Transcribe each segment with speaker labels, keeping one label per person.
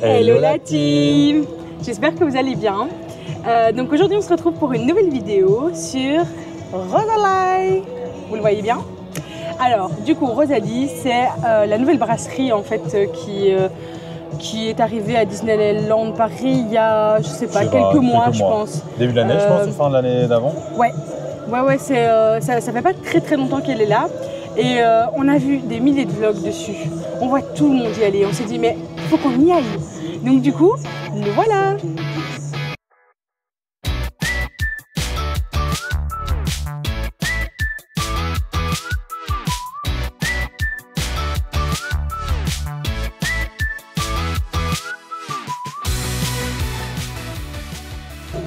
Speaker 1: Hello la team. J'espère que vous allez bien. Donc aujourd'hui on se retrouve pour une nouvelle vidéo sur Rosalie. Vous le voyez bien? Alors du coup Rosalie c'est la nouvelle brasserie en fait qui est arrivée à Disneyland Paris il y a je sais pas quelques mois je pense.
Speaker 2: Début de l'année je pense ou fin de l'année d'avant?
Speaker 1: Ouais ça fait pas très longtemps qu'elle est là. Et on a vu des milliers de vlogs dessus. On voit tout le monde y aller. On s'est dit mais il faut qu'on y aille. Donc du coup, le voilà.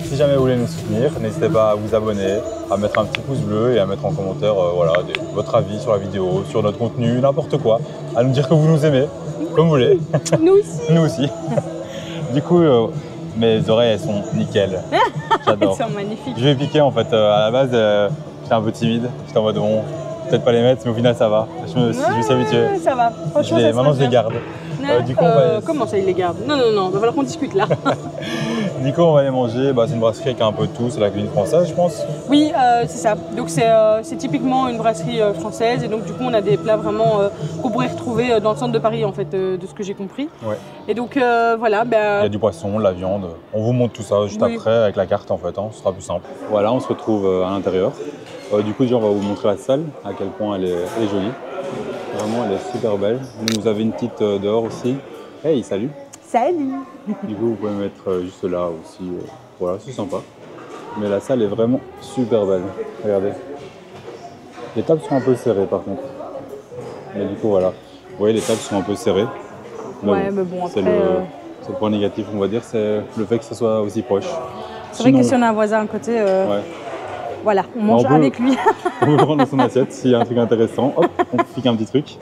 Speaker 2: Si jamais vous voulez nous soutenir, n'hésitez pas à vous abonner, à mettre un petit pouce bleu et à mettre en commentaire votre avis sur la vidéo, sur notre contenu, n'importe quoi. À nous dire que vous nous aimez, comme vous voulez.
Speaker 1: Nous aussi.
Speaker 2: Nous aussi. Du coup, mes oreilles elles sont nickel. J'adore.
Speaker 1: Elles sont magnifiques.
Speaker 2: Je vais piquer en fait. À la base, j'étais un peu timide. J'étais en mode bon, peut-être pas les mettre, mais au final ça va. Je me suis habitué.
Speaker 1: Ça va. Franchement,
Speaker 2: Maintenant je les garde.
Speaker 1: Du coup, comment ça, il les garde? Non, il va falloir qu'on discute là.
Speaker 2: Du coup, on va les manger. C'est une brasserie avec un peu de tout. C'est la cuisine française, je pense.
Speaker 1: Oui, c'est ça. Donc, c'est typiquement une brasserie française. Et donc, du coup, on a des plats vraiment qu'on pourrait retrouver dans le centre de Paris, en fait, de ce que j'ai compris.
Speaker 2: Ouais.
Speaker 1: Et donc, voilà.
Speaker 2: Il y a du poisson, de la viande. On vous montre tout ça juste après avec la carte, en fait. Ce sera plus simple. Voilà, on se retrouve à l'intérieur. Du coup, déjà, on va vous montrer la salle, à quel point elle est jolie. Vraiment, elle est super belle. Vous avez une petite dehors aussi. Hey, salut!
Speaker 1: Salut!
Speaker 2: Du coup, vous pouvez mettre juste là aussi. Voilà, c'est sympa. Mais la salle est vraiment super belle. Regardez. Les tables sont un peu serrées par contre. Mais du coup, voilà. Vous voyez, les tables sont un peu serrées.
Speaker 1: Mais bon, après...
Speaker 2: C'est le point négatif, on va dire, c'est le fait que ça soit aussi proche.
Speaker 1: C'est vrai que si on a un voisin à côté...
Speaker 2: Ouais.
Speaker 1: Voilà, on mange avec lui.
Speaker 2: On peut prendre dans son assiette s'il y a un truc intéressant. Hop, on pique un petit truc.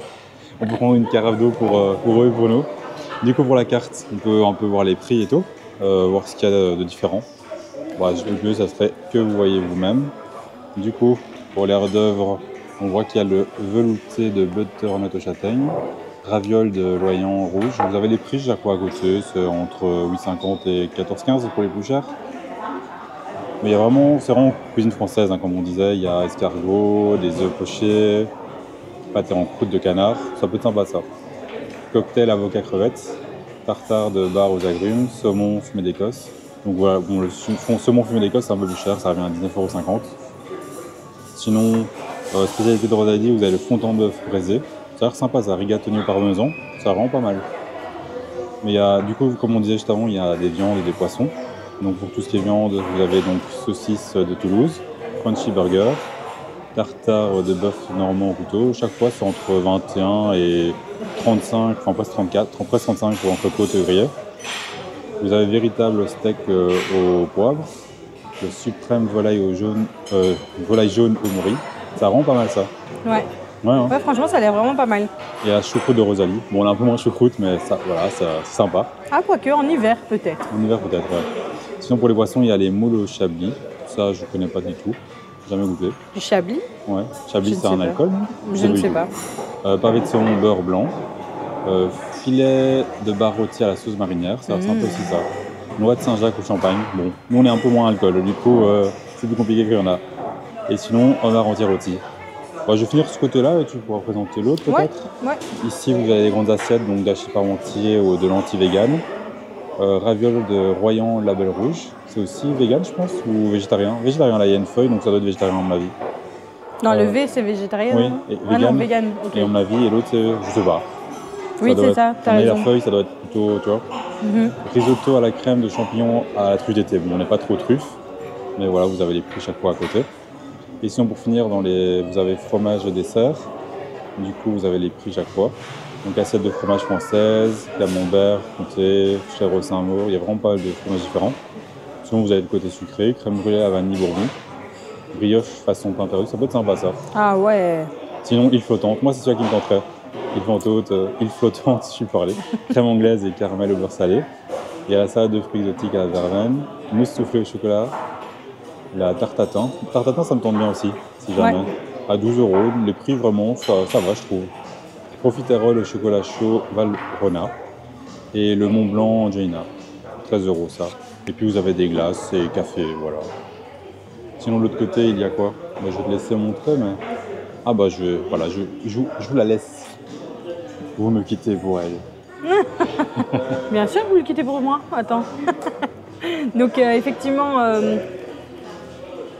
Speaker 2: On peut prendre une carafe d'eau pour eux et pour nous. Du coup, pour la carte, on peut un peu voir les prix et tout, voir ce qu'il y a de différent. Le mieux, ça serait que vous voyez vous-même. Du coup, pour les hors d'œuvre, on voit qu'il y a le velouté de butternut au châtaigne, ravioles de loyang rouge. Vous avez les prix, chaque fois à côté, c'est entre 8,50 et 14,15 pour les plus chers. Mais c'est vraiment cuisine française, comme on disait. Il y a escargot, des œufs pochés, pâté en croûte de canard. Ça peut être sympa, ça. Cocktail avocat crevettes, tartare de bar aux agrumes, saumon fumé d'Écosse. Donc voilà, le saumon fumé d'Écosse, c'est un peu plus cher, ça revient à 19,50 €. Sinon, spécialité de Rosalie, vous avez le fondant de bœuf braisé. Ça a l'air sympa, ça, rigatoni au parmesan. Ça rend pas mal. Mais il y a, du coup, comme on disait juste avant, il y a des viandes et des poissons. Donc pour tout ce qui est viande, vous avez donc saucisse de Toulouse, crunchy burger, tartare de bœuf normand au couteau. Chaque fois c'est entre 21 et 35, enfin presque 34, presque 35 pour entrecôte et grillé. Vous avez véritable steak au poivre, le suprême volaille jaune au mori. Ça rend pas mal ça.
Speaker 1: Ouais. Ouais, franchement ça a l'air vraiment pas mal.
Speaker 2: Et la choucroute de Rosalie. Bon, on a un peu moins de choucroute, mais ça, voilà, c'est sympa.
Speaker 1: Ah, quoique, en hiver peut-être.
Speaker 2: En hiver peut-être, ouais. Sinon pour les boissons, il y a les moules au chablis. Ça, je connais pas du tout. Jamais goûté.
Speaker 1: Du chablis?
Speaker 2: Ouais. Chablis, c'est un alcool?
Speaker 1: Je ne sais pas.
Speaker 2: Pavé de saumon beurre blanc. Filet de bar rôti à la sauce marinière. Ça ressemble aussi ça. Noix de Saint-Jacques au champagne. Bon, nous on est un peu moins alcool. Du coup, c'est plus compliqué qu'il y en a. Et sinon, homard entier rôti. Je vais finir ce côté-là et tu pourras présenter l'autre peut-être.
Speaker 1: Ouais.
Speaker 2: Ici, vous avez des grandes assiettes donc d'hachis parmentier ou de lentilles vegan. Ravioles de Royan label rouge. C'est aussi vegan, je pense, ou végétarien? Végétarien, là, il y a une feuille, donc ça doit être végétarien, à mon avis.
Speaker 1: Non, le V, c'est végétarien?
Speaker 2: Oui, et vegan.
Speaker 1: Non, vegan. Okay.
Speaker 2: Et à mon avis, et l'autre, c'est, je sais pas.
Speaker 1: Oui, c'est ça, t'as raison.
Speaker 2: La feuille, ça doit être plutôt, tu vois. Risotto à la crème de champignons à la truffe d'été. Bon, on n'est pas trop truffe, mais voilà, vous avez les prix chaque fois à côté. Et sinon, pour finir, vous avez fromage et dessert. Du coup, vous avez les prix chaque fois. Donc assiette de fromage française, camembert, comté, chèvre Saint-Maur, il y a vraiment pas mal de fromages différents. Sinon vous avez le côté sucré, crème brûlée à vanille bourbon, brioche façon pain perdu, ça peut être sympa ça.
Speaker 1: Ah ouais.
Speaker 2: Sinon île flottante, moi c'est celui qui me tenterait. Île flottante, je suis parlé. Crème anglaise et caramel au beurre salé. Il y a la salade de fruits exotiques à la verveine, mousse soufflée au chocolat, la tarte à thym. Tarte à thym ça me tente bien aussi, si jamais. Ouais. À 12 €, les prix vraiment, ça va je trouve. Profiterole au chocolat chaud Valrhona. Et le Mont Blanc Angelina, 13 € ça. Et puis vous avez des glaces et café, voilà. Sinon de l'autre côté, il y a quoi? Bah, je vais te laisser montrer, mais... Ah bah voilà, je vous la laisse. Vous me quittez pour elle.
Speaker 1: Bien sûr, vous le quittez pour moi. Attends. Donc effectivement,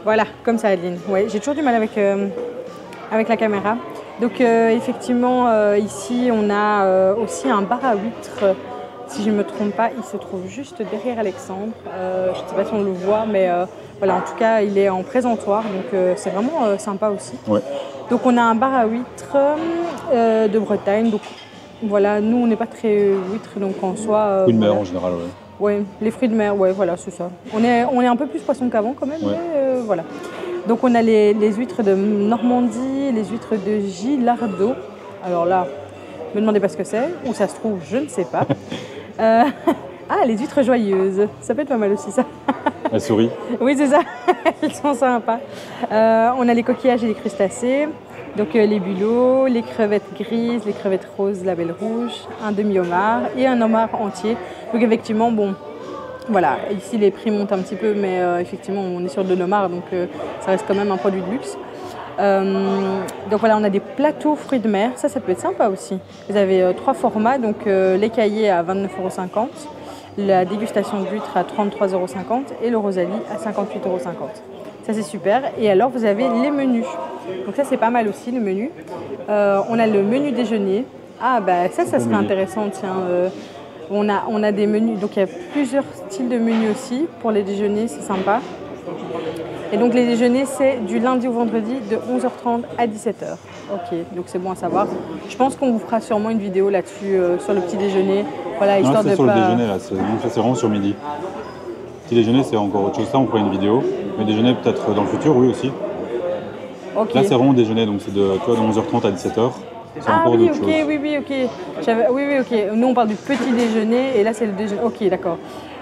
Speaker 1: voilà, comme ça, Adeline. Ouais, j'ai toujours du mal avec la caméra. Donc effectivement, ici, on a aussi un bar à huîtres. Si je ne me trompe pas, il se trouve juste derrière Alexandre. Je ne sais pas si on le voit, mais voilà, en tout cas, il est en présentoir. Donc c'est vraiment sympa aussi.
Speaker 2: Ouais.
Speaker 1: Donc on a un bar à huîtres de Bretagne. Donc voilà, nous, on n'est pas très huîtres, donc en soi...
Speaker 2: Fruits de mer
Speaker 1: voilà.
Speaker 2: en général, ouais.
Speaker 1: Oui, les fruits de mer, ouais, voilà, c'est ça. On est un peu plus poisson qu'avant quand même,
Speaker 2: Ouais.
Speaker 1: mais voilà. Donc on a les huîtres de Normandie, les huîtres de Gilardeau. Alors là, ne me demandez pas ce que c'est, où ça se trouve, je ne sais pas. Ah, les huîtres joyeuses, ça peut être pas mal aussi ça.
Speaker 2: La souris.
Speaker 1: Oui, c'est ça, elles sont sympas. On a les coquillages et les crustacés, donc les bulots, les crevettes grises, les crevettes roses, la belle rouge, un demi-homard et un homard entier. Donc effectivement, bon, voilà, ici les prix montent un petit peu, mais effectivement on est sur de l'homard, donc ça reste quand même un produit de luxe. Donc voilà, on a des plateaux fruits de mer, ça peut être sympa aussi. Vous avez 3 formats, donc l'écaillé à 29,50 €, la dégustation d'huîtres à 33,50 € et le rosalie à 58,50 €. Ça c'est super. Et alors vous avez les menus. Donc ça c'est pas mal aussi le menu. On a le menu déjeuner. Ah bah ça serait intéressant, tiens. On a des menus, donc il y a plusieurs styles de menus aussi. Pour les déjeuners, c'est sympa. Et donc les déjeuners, c'est du lundi au vendredi de 11h30 à 17h. Ok, donc c'est bon à savoir. Je pense qu'on vous fera sûrement une vidéo là-dessus, sur le petit déjeuner. Voilà, histoire
Speaker 2: non,
Speaker 1: de
Speaker 2: sur
Speaker 1: pas...
Speaker 2: le déjeuner, là. Donc ça, c'est vraiment sur midi. Petit déjeuner, c'est encore autre chose. Ça, on fera une vidéo. Mais déjeuner, peut-être dans le futur, oui, aussi.
Speaker 1: Ok.
Speaker 2: Là, c'est vraiment déjeuner, donc c'est de 11h30 à 17h. C'est
Speaker 1: Ah
Speaker 2: encore
Speaker 1: oui,
Speaker 2: d'autres
Speaker 1: ok,
Speaker 2: choses.
Speaker 1: oui, ok. Oui, ok. Nous, on parle du petit déjeuner et là, c'est le déjeuner. Ok, d'accord.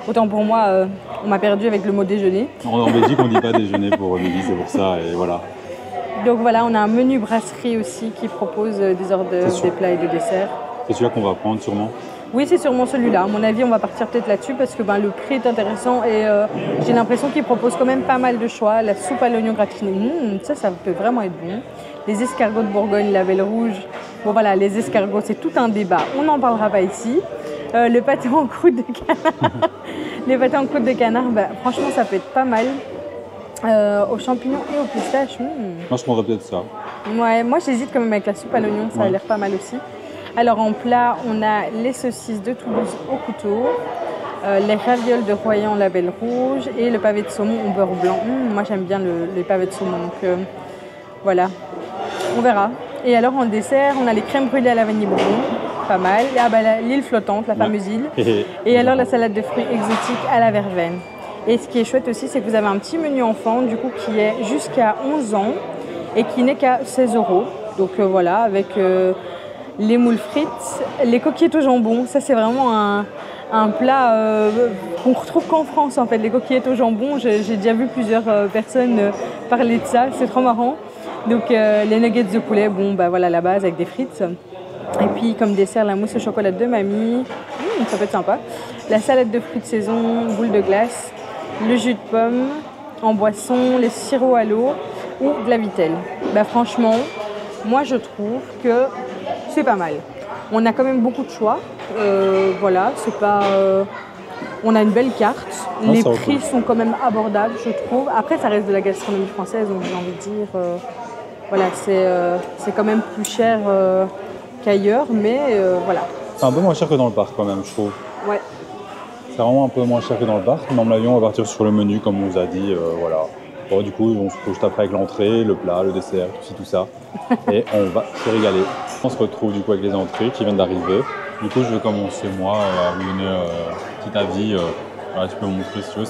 Speaker 1: Autant pour moi, on m'a perdu avec le mot déjeuner.
Speaker 2: En Belgique, on ne dit pas déjeuner pour midi, c'est pour ça, et voilà.
Speaker 1: Donc voilà, on a un menu brasserie aussi qui propose des hors d'œuvre, des plats et des desserts.
Speaker 2: C'est celui-là qu'on va prendre sûrement.
Speaker 1: Oui, c'est sûrement celui-là. À mon avis, on va partir peut-être là-dessus parce que le prix est intéressant et j'ai l'impression qu'il propose quand même pas mal de choix. La soupe à l'oignon gratiné, ça peut vraiment être bon. Les escargots de Bourgogne, la belle rouge. Bon voilà, les escargots, c'est tout un débat. On n'en parlera pas ici. Le pâté en croûte de canard. Les pâtés en croûte de canard, franchement, ça peut être pas mal. Aux champignons et aux pistaches.
Speaker 2: Moi, je prendrais peut-être ça.
Speaker 1: Ouais, moi, j'hésite quand même avec la soupe à l'oignon. Ça a l'air pas mal aussi. Alors en plat, on a les saucisses de Toulouse au couteau, les ravioles de Royan la belle rouge et le pavé de saumon au beurre blanc. Moi j'aime bien les pavés de saumon, donc voilà, on verra. Et alors en dessert, on a les crèmes brûlées à la vanille bourbon, pas mal. Ah l'île flottante, la fameuse île. Et alors la salade de fruits exotiques à la verveine. Et ce qui est chouette aussi, c'est que vous avez un petit menu enfant, du coup qui est jusqu'à 11 ans et qui n'est qu'à 16 €. Donc voilà, avec... les moules frites, les coquillettes au jambon, ça c'est vraiment un plat qu'on retrouve qu'en France en fait. Les coquillettes au jambon, j'ai déjà vu plusieurs personnes parler de ça, c'est trop marrant. Donc les nuggets de poulet, voilà la base avec des frites. Et puis comme dessert, la mousse au chocolat de mamie, ça peut être sympa. La salade de fruits de saison, boule de glace, le jus de pomme en boisson, les sirops à l'eau ou de la vitelle. Franchement, moi je trouve que c'est pas mal. On a quand même beaucoup de choix. Voilà, c'est pas. On a une belle carte. Les prix sont quand même abordables, je trouve. Après, ça reste de la gastronomie française, donc j'ai envie de dire. Voilà, c'est quand même plus cher qu'ailleurs, mais voilà.
Speaker 2: C'est un peu moins cher que dans le parc quand même, je trouve.
Speaker 1: Ouais.
Speaker 2: C'est vraiment un peu moins cher que dans le parc. Dans l'avion, on va partir sur le menu, comme on vous a dit. Voilà. Bon, du coup, on se couche après avec l'entrée, le plat, le dessert, tout ça. Et on va se régaler. On se retrouve du coup avec les entrées qui viennent d'arriver. Du coup, je vais commencer moi à vous donner un petit avis. Voilà, tu peux me montrer si tu veux.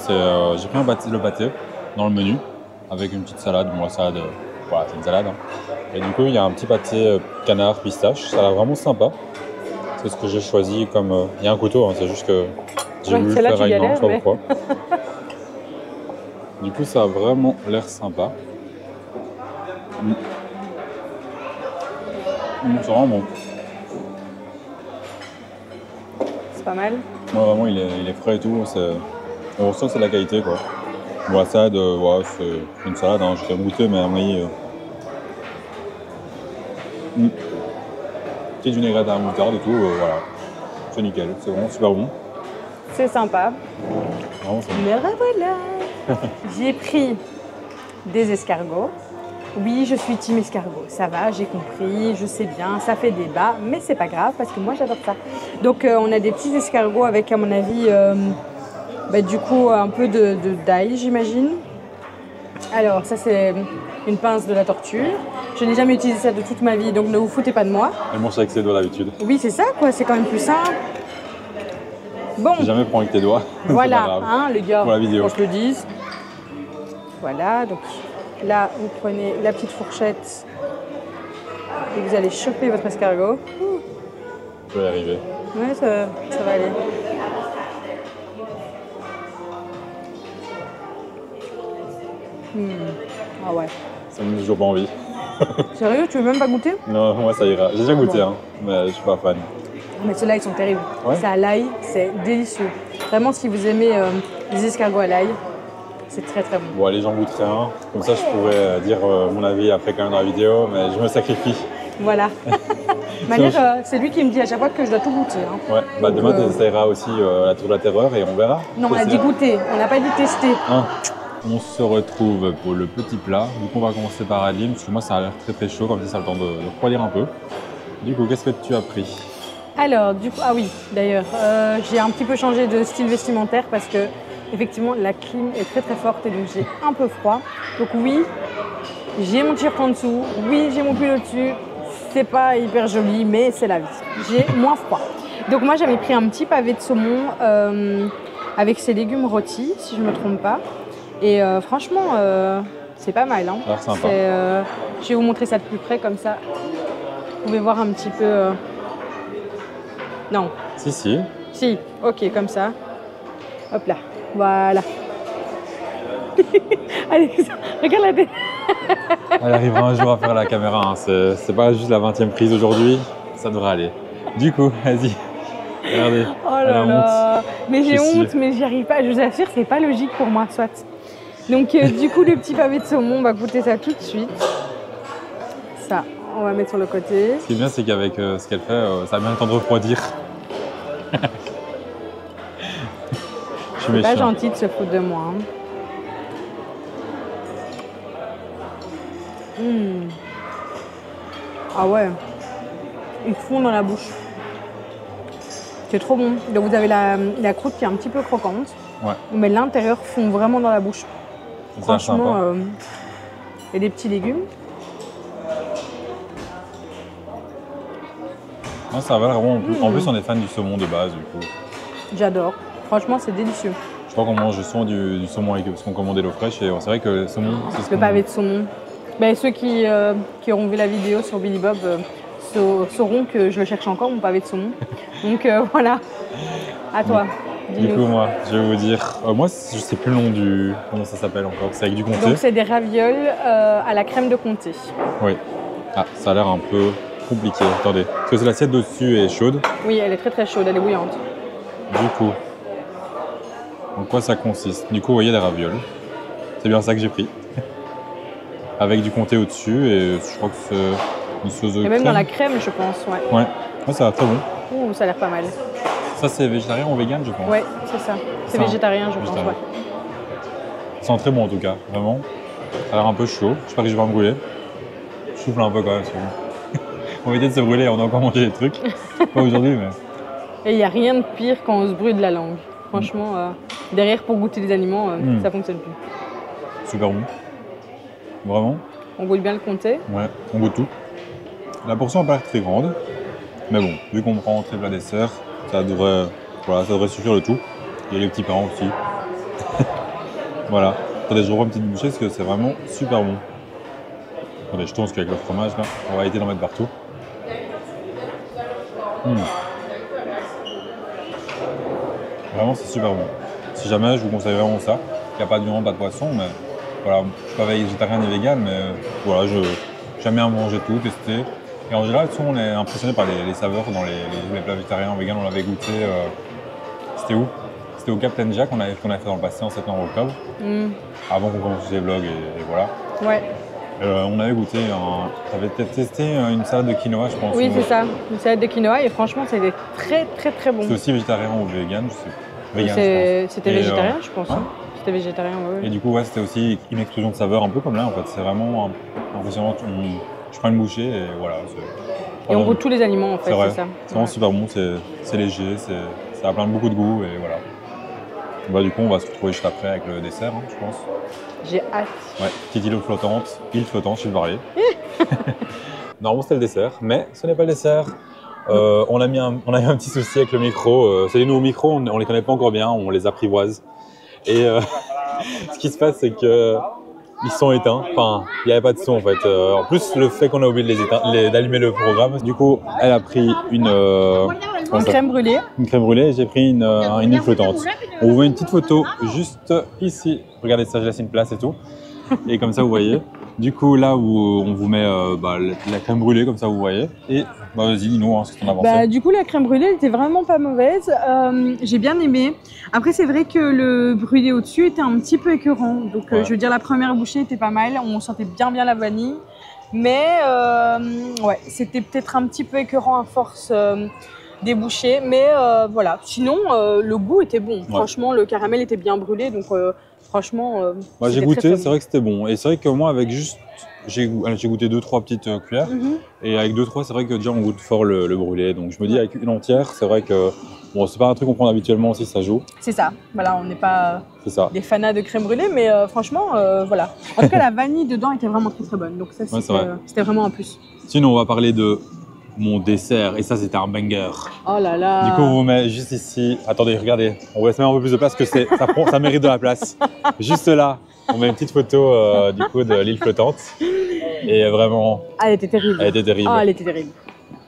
Speaker 2: J'ai pris le pâté dans le menu avec une petite salade. Bon, la salade, voilà, c'est une salade. Hein. Et du coup, il y a un petit pâté canard pistache. Ça a l'air vraiment sympa. C'est ce que j'ai choisi comme. Il y a un couteau, hein, c'est juste que j'ai voulu le faire à une main, je sais pas pourquoi. Du coup, ça a vraiment l'air sympa. C'est vraiment bon.
Speaker 1: C'est pas mal.
Speaker 2: Ouais, vraiment, il est frais et tout. On ressent que c'est de la qualité, quoi. Bon, la salade, ouais, c'est une salade, hein, j'ai rien goûté, mais à mon avis... Petite vinaigrette à la moutarde et tout, voilà. C'est nickel, c'est vraiment super bon.
Speaker 1: C'est sympa.
Speaker 2: Vraiment, c'est bon.
Speaker 1: Me revoilà. J'ai pris des escargots. Oui, je suis team escargot. Ça va, j'ai compris, je sais bien, ça fait débat, mais c'est pas grave parce que moi j'adore ça. Donc on a des petits escargots avec, à mon avis, du coup un peu d'ail, j'imagine. Alors ça c'est une pince de la torture. Je n'ai jamais utilisé ça de toute ma vie, donc ne vous foutez pas de moi.
Speaker 2: Elle mange avec ses doigts d'habitude.
Speaker 1: Oui, c'est ça quoi, c'est quand même plus simple. Bon.
Speaker 2: Si jamais prends avec tes doigts.
Speaker 1: Voilà,
Speaker 2: c'est pas grave.
Speaker 1: hein, les gars,
Speaker 2: pour la vidéo.
Speaker 1: qu'on se le dise. Voilà, donc là, vous prenez la petite fourchette et vous allez choper votre escargot.
Speaker 2: Je vais y arriver.
Speaker 1: Ouais, ça va aller. Ah ouais.
Speaker 2: Ça me donne toujours pas envie.
Speaker 1: Sérieux, tu veux même pas goûter?
Speaker 2: Non, moi ça ira. J'ai déjà goûté, hein, mais je suis pas fan.
Speaker 1: Mais ceux-là, ils sont terribles.
Speaker 2: Ouais.
Speaker 1: C'est à l'ail, c'est délicieux. Vraiment, si vous aimez les escargots à l'ail, c'est très très bon.
Speaker 2: Bon, allez, j'en goûterai un. Comme ça, je pourrais dire mon avis après quand même dans la vidéo, mais je me sacrifie.
Speaker 1: Voilà. De manière, c'est lui qui me dit à chaque fois que je dois tout goûter. Hein.
Speaker 2: Ouais, bah
Speaker 1: Donc,
Speaker 2: demain, tu essaieras aussi la tour de la terreur et on verra.
Speaker 1: Non, on a dit goûter, on n'a pas dit tester.
Speaker 2: Hein. On se retrouve pour le petit plat. Du coup, on va commencer par Adeline, parce que moi, ça a l'air très très chaud, comme ça, ça a le temps de refroidir un peu. Du coup, qu'est-ce que tu as pris?
Speaker 1: Alors, du coup, ah oui, d'ailleurs, j'ai un petit peu changé de style vestimentaire parce que, effectivement, la clim est très très forte et donc j'ai un peu froid. Donc oui, j'ai mon t-shirt en dessous, oui, j'ai mon pull au-dessus. C'est pas hyper joli, mais c'est la vie. J'ai moins froid. Donc moi, j'avais pris un petit pavé de saumon avec ses légumes rôtis, si je ne me trompe pas. Et franchement, c'est pas mal. Hein.
Speaker 2: Ça a l'air sympa.
Speaker 1: Je vais vous montrer ça de plus près, comme ça. Vous pouvez voir un petit peu... Non.
Speaker 2: Si.
Speaker 1: Si, ok, comme ça. Hop là, voilà. Allez, regarde la tête.
Speaker 2: Elle arrivera un jour à faire la caméra, hein. C'est pas juste la 20e prise aujourd'hui, ça devrait aller. Du coup, vas-y, regardez,
Speaker 1: Oh
Speaker 2: elle a
Speaker 1: là
Speaker 2: honte.
Speaker 1: là. Mais j'ai
Speaker 2: Je suis
Speaker 1: honte, mais j'y arrive pas. Je vous assure, c'est pas logique pour moi, soit. Donc du coup, le petit pavé de saumon, on va goûter ça tout de suite. Ça, on va mettre sur le côté.
Speaker 2: Ce qui est bien, c'est qu'avec ce qu'elle fait, ça a bien le temps de refroidir. Je suis
Speaker 1: C'est pas
Speaker 2: méchant.
Speaker 1: gentil de se foutre de moi. Hein. Ah ouais, ils fondent dans la bouche. C'est trop bon. Donc vous avez la croûte qui est un petit peu croquante,
Speaker 2: Ouais,
Speaker 1: mais l'intérieur fond vraiment dans la bouche.
Speaker 2: c'est ça,
Speaker 1: Franchement,
Speaker 2: sympa.
Speaker 1: et des petits légumes.
Speaker 2: Non, ça va vraiment. En plus, on est fan du saumon de base, du coup.
Speaker 1: J'adore. Franchement, c'est délicieux.
Speaker 2: Je crois qu'on mange souvent du saumon avec parce qu'on commande Hello Fresh et c'est vrai que le saumon, c'est ce
Speaker 1: Le
Speaker 2: qu'on...
Speaker 1: pavé de saumon. Ben, ceux qui auront vu la vidéo sur Billy Bob sauront que je le cherche encore, mon pavé de saumon. Donc voilà, à toi.
Speaker 2: Du
Speaker 1: Dis-nous.
Speaker 2: coup, moi, je vais vous dire... moi, je sais plus le nom du... Comment ça s'appelle encore? C'est avec du comté.
Speaker 1: Donc c'est des ravioles à la crème de comté.
Speaker 2: Oui. Ah, ça a l'air un peu compliqué. Attendez. Parce que c'est l'assiette d'au-dessus est chaude.
Speaker 1: Oui, elle est très très chaude, elle est bouillante.
Speaker 2: Du coup, en quoi ça consiste? Du coup, vous voyez les ravioles. C'est bien ça que j'ai pris. Avec du comté au-dessus et je crois que c'est une sauce de
Speaker 1: Et
Speaker 2: crème.
Speaker 1: même dans la crème, je pense, ouais.
Speaker 2: Ouais. Ouais, ça a l'air très bon.
Speaker 1: Ouh, ça a l'air pas mal.
Speaker 2: Ça, c'est végétarien ou vegan, je pense.
Speaker 1: Ouais, c'est ça. C'est
Speaker 2: Ça,
Speaker 1: végétarien, je pense,
Speaker 2: végétarien.
Speaker 1: ouais.
Speaker 2: Ça sent très bon en tout cas, vraiment. Ça a l'air un peu chaud. J'espère que je vais pas me brûler. Je souffle un peu quand même. On va éviter de se brûler, on a encore mangé des trucs. Pas aujourd'hui, mais.
Speaker 1: Et il n'y a rien de pire quand on se brûle de la langue. Franchement, derrière pour goûter les aliments, ça fonctionne plus.
Speaker 2: Super bon. Vraiment.
Speaker 1: On goûte bien le comté.
Speaker 2: Ouais, on goûte tout. La portion n'a pas l'air très grande. Mais bon, vu qu'on prend entrée plat dessert, ça devrait suffire le tout. Il y a les petits parents aussi. Voilà. Attendez, je reprends une petite bouchée parce que c'est vraiment super bon. Attendez, je tourne parce qu'avec le fromage là, on va éviter d'en mettre partout. Vraiment, c'est super bon. Si jamais, je vous conseille vraiment ça. Il n'y a pas de viande, pas de poisson, mais voilà, je ne suis pas végétarien ni vegan, mais voilà, j'aime bien manger tout, tester. Et en général, souvent, on est impressionné par les saveurs dans les plats végétariens, vegan, on l'avait goûté C'était où? C'était au Captain Jack qu'on a fait dans le passé en septembre-octobre, avant qu'on commence les vlogs et voilà.
Speaker 1: Ouais.
Speaker 2: On avait goûté, t'avais peut-être testé une salade de quinoa, je pense.
Speaker 1: Oui, c'est ça, une salade de quinoa et franchement, c'était très bon.
Speaker 2: C'était aussi végétarien ou vegan, je sais pas. Vegan,
Speaker 1: c'était végétarien, je pense.
Speaker 2: Ouais.
Speaker 1: C'était végétarien, oui.
Speaker 2: Et du coup, ouais, c'était aussi une explosion de saveur, un peu comme là, en fait. C'est vraiment impressionnant. Je prends une bouchée et voilà.
Speaker 1: Et on goûte tous les aliments, en fait, c'est ça.
Speaker 2: C'est vraiment super bon, c'est léger, ça a plein de beaucoup de goût et voilà. Bah, du coup, on va se retrouver juste après avec le dessert, hein, je pense.
Speaker 1: J'ai hâte.
Speaker 2: Ouais, petite île flottante, je suis parlé. Normalement, c'était le dessert, mais ce n'est pas le dessert. On a eu un petit souci avec le micro. C'est les nouveaux micros, on les connaît pas encore bien, on les apprivoise. Et ce qui se passe, c'est que ils sont éteints. Enfin, il n'y avait pas de son en fait. En plus, le fait qu'on a oublié d'allumer le programme. Du coup, elle a pris une
Speaker 1: crème brûlée.
Speaker 2: Une crème brûlée et j'ai pris une île flottante. On vous voit une petite photo juste ici. Regardez ça, je laisse une place et tout. Et comme ça, vous voyez. Du coup, là où on vous met la crème brûlée, comme ça, vous voyez. Et vas-y, dis-nous ce que t'en as pensé.
Speaker 1: Du coup, la crème brûlée, elle était vraiment pas mauvaise. J'ai bien aimé. Après, c'est vrai que le brûlé au-dessus était un petit peu écœurant. Donc, je veux dire, la première bouchée était pas mal. On sentait bien la vanille. Mais, ouais, c'était peut-être un petit peu écœurant à force des bouchées. Mais voilà. Sinon, le goût était bon. Ouais. Franchement, le caramel était bien brûlé. Donc, franchement,
Speaker 2: j'ai goûté, c'est vrai que c'était bon. Et c'est vrai que moi, avec juste, j'ai goûté 2-3 petites cuillères. Et avec 2-3, c'est vrai que déjà on goûte fort le brûlé. Donc je me dis, avec une entière, c'est vrai que bon, c'est pas un truc qu'on prend habituellement aussi, ça joue.
Speaker 1: C'est ça. Voilà, on n'est pas des fanas de crème brûlée, mais franchement, voilà. En tout cas, la vanille dedans était vraiment très bonne. Donc ça, c'était vraiment un plus.
Speaker 2: Sinon, on va parler de mon dessert, et ça c'était un banger.
Speaker 1: Oh là là.
Speaker 2: Du coup, on vous met juste ici. Attendez, regardez, on va se mettre un peu plus de place que ça mérite de la place. Juste là, on met une petite photo du coup de l'île flottante. Et vraiment.
Speaker 1: Elle était terrible.
Speaker 2: Elle était terrible.
Speaker 1: Ah, elle était terrible.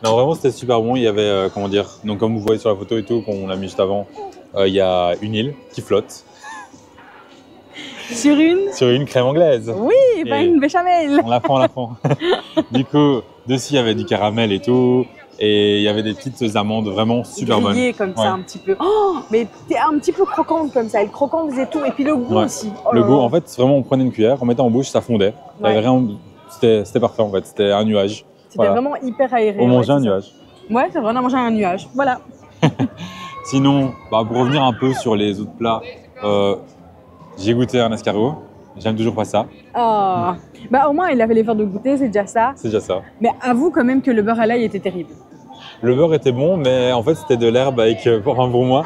Speaker 2: Non, vraiment, c'était super bon. Il y avait, comment dire, donc comme vous voyez sur la photo et tout, qu'on a mis juste avant, il y a une île qui flotte.
Speaker 1: Sur une
Speaker 2: crème anglaise.
Speaker 1: Oui, pas une béchamel.
Speaker 2: On la prend. Du coup, dessus, il y avait du caramel et tout. Et il y avait des petites amandes vraiment super bonnes.
Speaker 1: Grillées comme ça un petit peu. Oh, mais t'es un petit peu croquante comme ça. Le croquant faisait tout. Et puis le goût aussi. Oh
Speaker 2: le goût, en fait, vraiment, on prenait une cuillère, on mettait en bouche, ça fondait. C'était parfait en fait. C'était un nuage.
Speaker 1: C'était vraiment hyper aéré.
Speaker 2: On mangeait un nuage.
Speaker 1: Ouais, c'est vraiment manger un nuage. Voilà.
Speaker 2: Sinon, pour revenir un peu sur les autres plats, j'ai goûté un escargot. J'aime toujours pas ça.
Speaker 1: Oh. Au moins, il avait l'effort de goûter, c'est déjà ça.
Speaker 2: C'est déjà ça.
Speaker 1: Mais avoue quand même que le beurre à l'ail était terrible.
Speaker 2: Le beurre était bon, mais en fait, c'était de l'herbe avec, pour moi.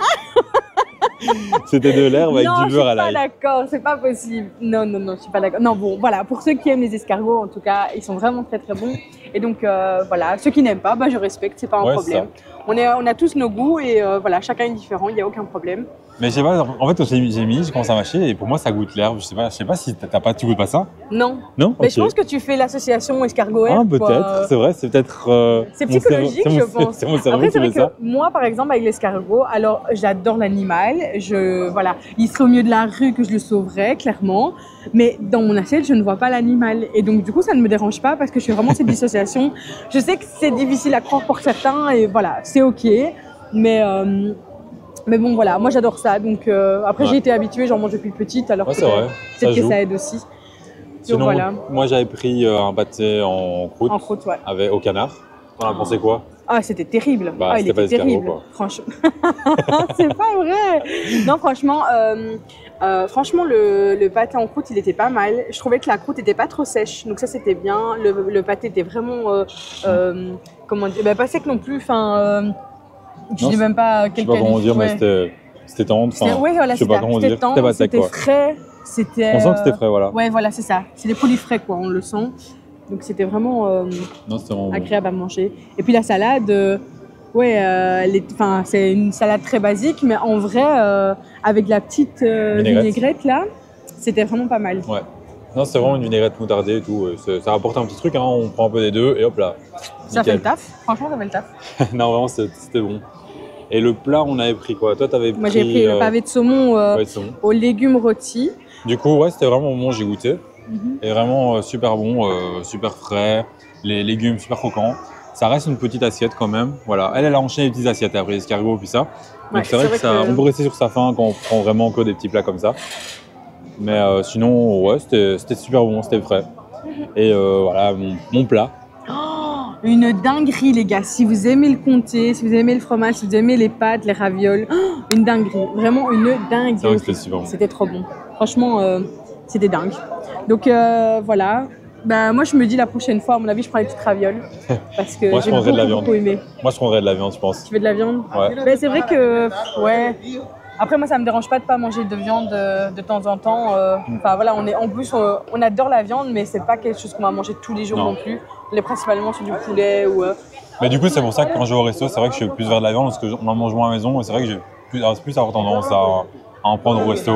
Speaker 2: C'était de l'herbe avec du beurre à l'ail.
Speaker 1: Non, je suis pas d'accord, c'est pas possible. Non, je suis pas d'accord. Non, bon, voilà, pour ceux qui aiment les escargots, en tout cas, ils sont vraiment très bons. Et donc, voilà, ceux qui n'aiment pas, je respecte, c'est pas un problème. On a tous nos goûts et voilà, chacun est différent, il n'y a aucun problème.
Speaker 2: Mais je sais pas, en fait, j'ai commencé à mâcher et pour moi, ça goûte l'herbe. Je sais pas si tu goûtes pas ça.
Speaker 1: Non.
Speaker 2: Non.
Speaker 1: Mais je pense que tu fais l'association escargot-herbe.
Speaker 2: Peut-être, c'est vrai, c'est peut-être.
Speaker 1: C'est psychologique, je pense.
Speaker 2: C'est mon cerveau
Speaker 1: Après, c'est
Speaker 2: qui
Speaker 1: vrai
Speaker 2: fait ça.
Speaker 1: que moi, par exemple, avec l'escargot, alors j'adore l'animal. Voilà, il serait au milieu de la rue que je le sauverais, clairement. Mais dans mon assiette, je ne vois pas l'animal. Et donc, du coup, ça ne me dérange pas parce que je fais vraiment cette dissociation. Je sais que c'est difficile à croire pour certains et voilà, c'est OK. Mais bon, voilà, moi j'adore ça. Donc, après, j'ai été habituée, j'en mange depuis petite. Alors peut-être que ça aide aussi.
Speaker 2: Sinon,
Speaker 1: donc, voilà.
Speaker 2: Moi j'avais pris un pâté en croûte.
Speaker 1: En croûte, ouais.
Speaker 2: Au canard. T'en as pensé quoi?
Speaker 1: Ah, c'était terrible. Il
Speaker 2: était
Speaker 1: était terrible.
Speaker 2: Quoi.
Speaker 1: Franchement. C'est pas vrai. Non, franchement, le pâté en croûte, il était pas mal. Je trouvais que la croûte était pas trop sèche. Donc ça, c'était bien. Le pâté était vraiment, comment dire, pas sec non plus. Enfin, je dis même pas quel qualité.
Speaker 2: Je sais pas comment dire, mais c'était tendre.
Speaker 1: Oui, voilà, c'était tendre, c'était frais.
Speaker 2: On sent que c'était frais, voilà.
Speaker 1: Ouais, voilà, c'est ça. C'est des produits frais, quoi, on le sent. Donc c'était vraiment, agréable à manger. Et puis la salade, c'est une salade très basique, mais en vrai, avec la petite vinaigrette là, c'était vraiment pas mal.
Speaker 2: Ouais. Non, c'est vraiment une vinaigrette moutardée et tout. Ça rapporte un petit truc, hein, on prend un peu des deux et hop là.
Speaker 1: Ça fait le taf, franchement, ça fait le taf.
Speaker 2: Non, vraiment, c'était bon. Et le plat, on avait pris quoi? Toi, t'avais pris.
Speaker 1: Moi, j'ai pris le pavé de saumon aux légumes rôtis.
Speaker 2: Du coup, c'était vraiment au moment où j'ai goûté. Et vraiment super bon, super frais, les légumes super croquants. Ça reste une petite assiette quand même. Voilà. Elle a enchaîné les petites assiettes après escargot puis ça. Donc
Speaker 1: Ouais,
Speaker 2: c'est vrai que ça, on peut rester sur sa faim quand on prend vraiment que des petits plats comme ça. Mais sinon, ouais, c'était super bon, c'était frais. Et voilà, mon plat.
Speaker 1: Une dinguerie, les gars. Si vous aimez le comté, si vous aimez le fromage, si vous aimez les pâtes, les ravioles, une dinguerie. Vraiment une dinguerie.
Speaker 2: C'est vrai que c'était super bon.
Speaker 1: C'était trop bon. Franchement, c'était dingue. Donc voilà. Bah, moi, je me dis la prochaine fois, à mon avis, je prends les petites ravioles. Parce que
Speaker 2: Moi, je
Speaker 1: j'ai
Speaker 2: prendrais de la viande.
Speaker 1: beaucoup aimé.
Speaker 2: Moi, je prendrais de la viande, je pense.
Speaker 1: Tu veux de la viande?
Speaker 2: Ouais.
Speaker 1: Ben, c'est vrai que, ouais. Après, moi, ça me dérange pas de pas manger de viande de temps en temps. Enfin, voilà, en plus, on adore la viande, mais c'est pas quelque chose qu'on va manger tous les jours non plus. On est principalement sur du poulet ou.
Speaker 2: Mais du coup, c'est pour ça que quand je vais au resto, c'est vrai que je suis plus vers de la viande parce qu'on en mange moins à la maison. Et c'est vrai que j'ai plus avoir tendance à en prendre au resto.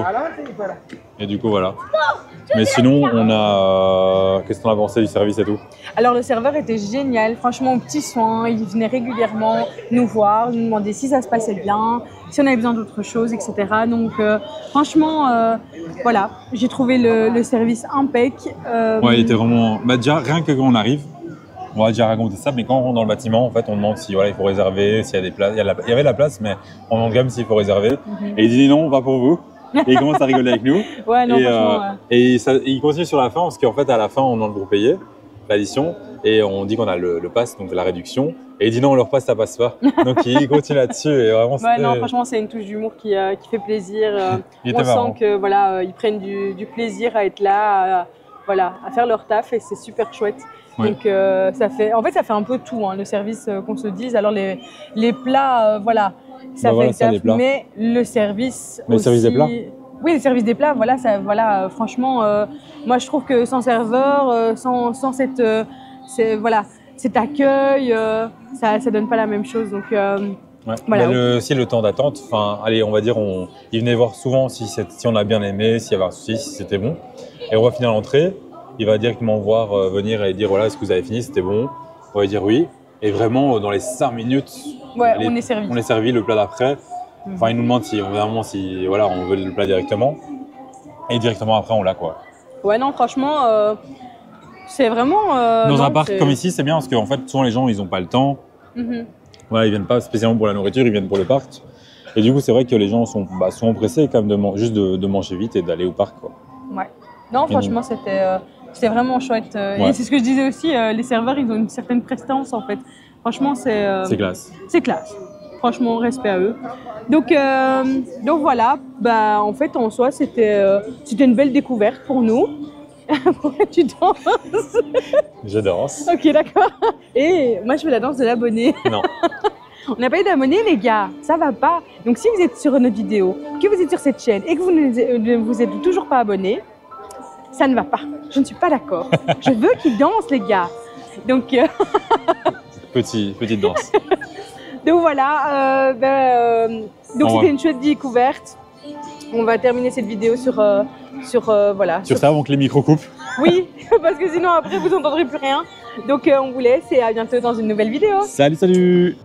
Speaker 2: Et du coup, voilà. Mais sinon, on a. Qu'est-ce qu'on a pensé du service et tout?
Speaker 1: Alors, le serveur était génial, franchement, petit soin. Il venait régulièrement nous voir, nous demander si ça se passait bien, si on avait besoin d'autre chose, etc. Donc, franchement, voilà, j'ai trouvé le service impec.
Speaker 2: Ouais, il était vraiment. Bah, déjà, rien que quand on arrive, on va déjà raconter ça, mais quand on rentre dans le bâtiment, en fait, on demande si voilà, il faut réserver, s'il y a des places. Il y avait la place, mais on demande quand même s'il faut réserver. Et il dit non, on va pour vous. Et il commence à rigoler avec nous.
Speaker 1: Ouais, non, franchement.
Speaker 2: Et il continue sur la fin, parce qu'en fait, à la fin, on demande pour payer l'addition, et on dit qu'on a le pass, donc la réduction. Et il dit non, leur pass, ça passe pas. Donc il continue là-dessus. Et vraiment,
Speaker 1: ouais, non, franchement, c'est une touche d'humour qui fait plaisir. On sent que voilà, ils prennent du plaisir à être là, voilà, à faire leur taf, et c'est super chouette.
Speaker 2: Ouais.
Speaker 1: Donc ça fait un peu tout, hein, le service qu'on se dise. Alors les plats, voilà, ça fait le taf, mais le service
Speaker 2: mais
Speaker 1: aussi.
Speaker 2: Le service des plats.
Speaker 1: Oui, le service des plats, voilà, ça, voilà, franchement, moi je trouve que sans serveur, sans cette, voilà, cet accueil, ça donne pas la même chose. Donc
Speaker 2: ouais.
Speaker 1: voilà.
Speaker 2: Mais si le temps d'attente, enfin, allez, on va dire, il venait voir souvent si on a bien aimé, s'il y avait un souci, si c'était bon. Et on va finir l'entrée. Il va directement voir venir et dire voilà, est-ce que vous avez fini, c'était bon. On va dire oui. Et vraiment, dans les 5 minutes,
Speaker 1: ouais, on est servi.
Speaker 2: On est servi le plat d'après. Enfin, il nous demande si voilà, on veut le plat directement. Et directement après, on l'a quoi.
Speaker 1: Ouais, non, franchement, c'est vraiment.
Speaker 2: Dans un parc comme ici, c'est bien parce qu'en fait, souvent les gens, ils n'ont pas le temps. Voilà, ils viennent pas spécialement pour la nourriture, ils viennent pour le parc. Et du coup, c'est vrai que les gens sont souvent pressés quand même juste de manger vite et d'aller au parc, quoi.
Speaker 1: Ouais. Non, franchement, c'était vraiment chouette.
Speaker 2: Ouais.
Speaker 1: Et c'est ce que je disais aussi, les serveurs, ils ont une certaine prestance en fait. Franchement, c'est
Speaker 2: classe.
Speaker 1: C'est classe. Franchement, respect à eux. Donc voilà, bah, en fait, en soi, c'était une belle découverte pour nous. Pourquoi tu danses?
Speaker 2: Je danse.
Speaker 1: Ok, d'accord. Et moi, je fais la danse de l'abonné.
Speaker 2: Non.
Speaker 1: On n'a pas eu d'abonnés, les gars. Ça va pas. Donc, si vous êtes sur notre vidéo, que vous êtes sur cette chaîne et que vous ne vous êtes toujours pas abonné, ça ne va pas. Je ne suis pas d'accord. Je veux qu'ils dansent, les gars. Donc,
Speaker 2: Petite danse.
Speaker 1: donc voilà. Donc c'était une chouette découverte. On va terminer cette vidéo sur voilà.
Speaker 2: Sur ça, avant que les micros coupent.
Speaker 1: Oui, parce que sinon après vous n'entendrez plus rien. Donc on vous laisse et à bientôt dans une nouvelle vidéo.
Speaker 2: Salut, salut.